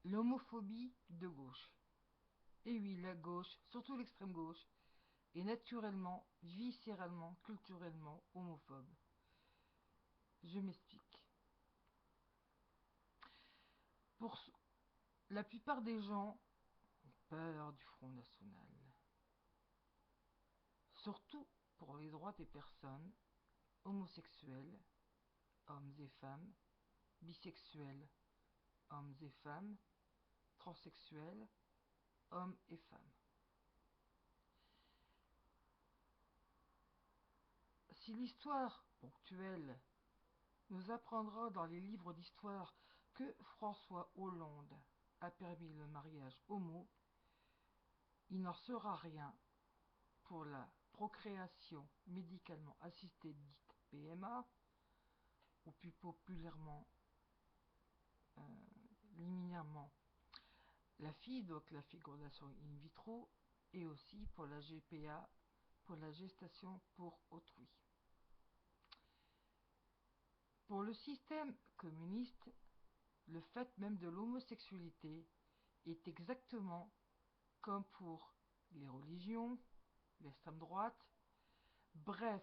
L'homophobie de gauche. Et oui, la gauche, surtout l'extrême gauche, est naturellement, viscéralement, culturellement homophobe. Je m'explique. Pour la plupart des gens ont peur du Front National. Surtout pour les droits des personnes homosexuelles, hommes et femmes, bisexuels, hommes et femmes, transsexuels, hommes et femmes. Si l'histoire ponctuelle nous apprendra dans les livres d'histoire que François Hollande a permis le mariage homo, il n'en sera rien pour la procréation médicalement assistée dite PMA, ou plus populairement, liminairement, la FI, donc la fécondation in vitro, et aussi pour la GPA, pour la gestation pour autrui. Pour le système communiste, le fait même de l'homosexualité est exactement comme pour les religions, l'extrême droite, bref,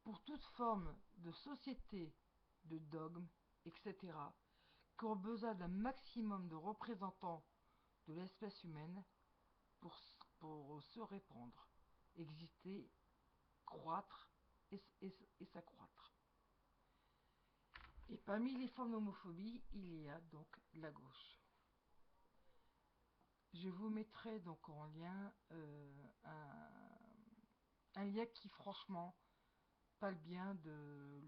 pour toute forme de société, de dogme, etc., qui ont besoin d'un maximum de représentants de l'espèce humaine pour se répandre, exister, croître et s'accroître. Et parmi les formes d'homophobie, il y a donc la gauche. Je vous mettrai donc en lien un lien qui franchement parle bien de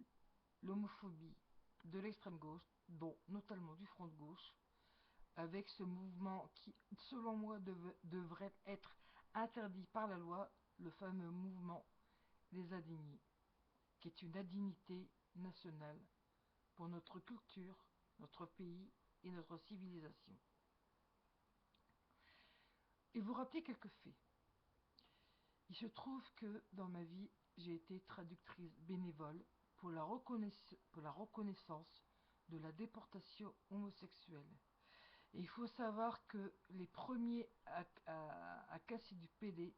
l'homophobie de l'extrême gauche, dont notamment du front de gauche, avec ce mouvement qui, selon moi, devrait être interdit par la loi, le fameux mouvement des indignés, qui est une indignité nationale pour notre culture, notre pays et notre civilisation. Et vous rappelez quelques faits. Il se trouve que dans ma vie, j'ai été traductrice bénévole pour la reconnaissance de la déportation homosexuelle. Et il faut savoir que les premiers à casser du PD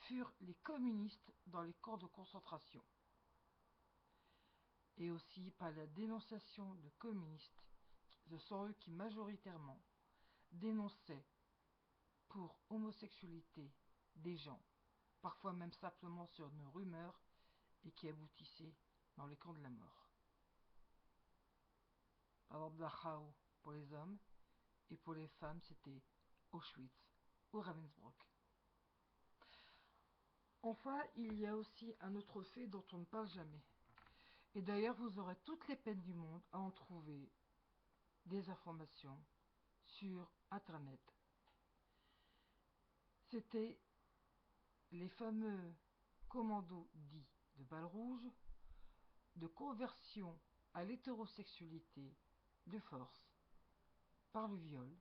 furent les communistes dans les camps de concentration. Et aussi par la dénonciation de communistes, ce sont eux qui majoritairement dénonçaient pour homosexualité des gens, parfois même simplement sur une rumeur, et qui aboutissaient dans les camps de la mort. Par exemple, Dachau pour les hommes, et pour les femmes, c'était Auschwitz ou Ravensbrück. Enfin, il y a aussi un autre fait dont on ne parle jamais. Et d'ailleurs, vous aurez toutes les peines du monde à en trouver des informations sur Internet. C'était les fameux commandos dits de balles rouges, de conversion à l'hétérosexualité de force par le viol,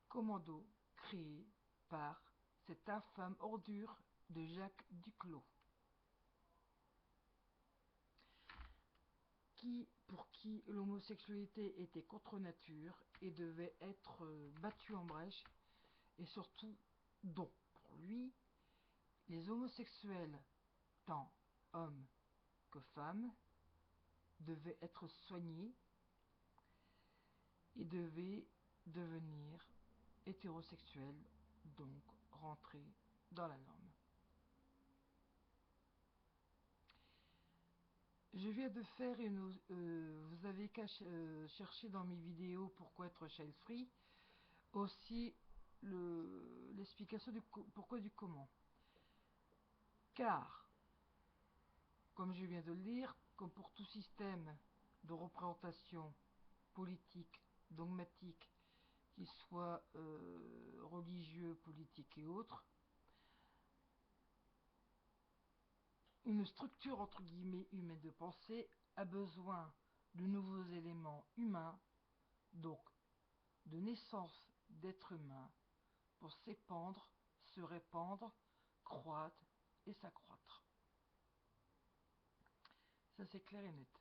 commando créé par cette infâme ordure de Jacques Duclos, pour qui l'homosexualité était contre nature et devait être battue en brèche, et surtout dont, pour lui, les homosexuels, tant hommes que femmes, devaient être soignés et devaient devenir hétérosexuels, donc rentrer dans la norme. Je viens de faire une... vous avez qu'à chercher dans mes vidéos pourquoi être child free, aussi l'explication du pourquoi du comment. Car, comme je viens de le dire, comme pour tout système de représentation politique, dogmatique, qu'il soit religieux, politique et autres, une structure entre guillemets humaine de pensée a besoin de nouveaux éléments humains, donc de naissance d'êtres humains, pour s'épandre, se répandre, croître et s'accroître. Ça c'est clair et net.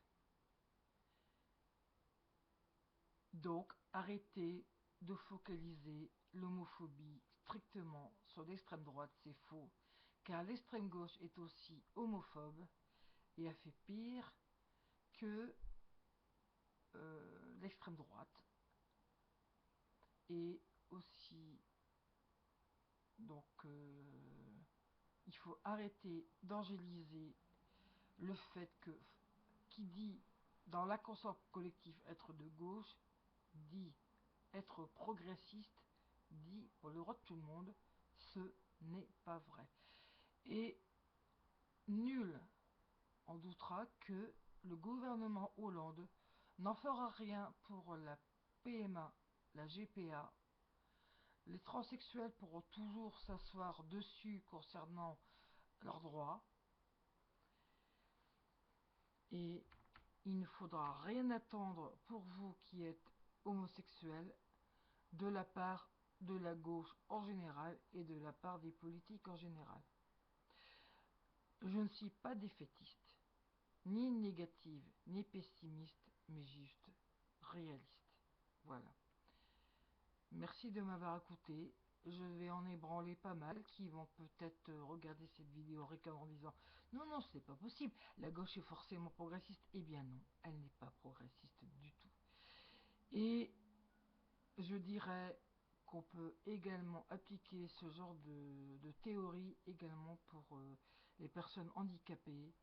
Donc, arrêtez de focaliser l'homophobie strictement sur l'extrême droite, c'est faux, car l'extrême gauche est aussi homophobe et a fait pire que l'extrême droite. Et aussi, donc, il faut arrêter d'angéliser le fait que qui dit dans la conscience collective être de gauche, dit être progressiste, dit pour le droit de tout le monde, ce n'est pas vrai. Et nul en doutera que le gouvernement Hollande n'en fera rien pour la PMA, la GPA. Les transsexuels pourront toujours s'asseoir dessus concernant leurs droits. Et il ne faudra rien attendre pour vous qui êtes homosexuels de la part de la gauche en général et de la part des politiques en général. Je ne suis pas défaitiste, ni négative, ni pessimiste, mais juste réaliste. Voilà. Merci de m'avoir écouté. Je vais en ébranler pas mal qui vont peut-être regarder cette vidéo en disant non, non, c'est pas possible, la gauche est forcément progressiste. Eh bien non, elle n'est pas progressiste du tout. Et je dirais qu'on peut également appliquer ce genre de théorie également pour les personnes handicapées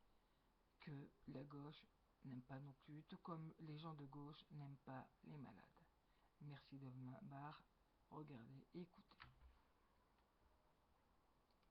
que la gauche n'aime pas non plus, tout comme les gens de gauche n'aiment pas les malades. Merci de m'avoir regardé et écouté.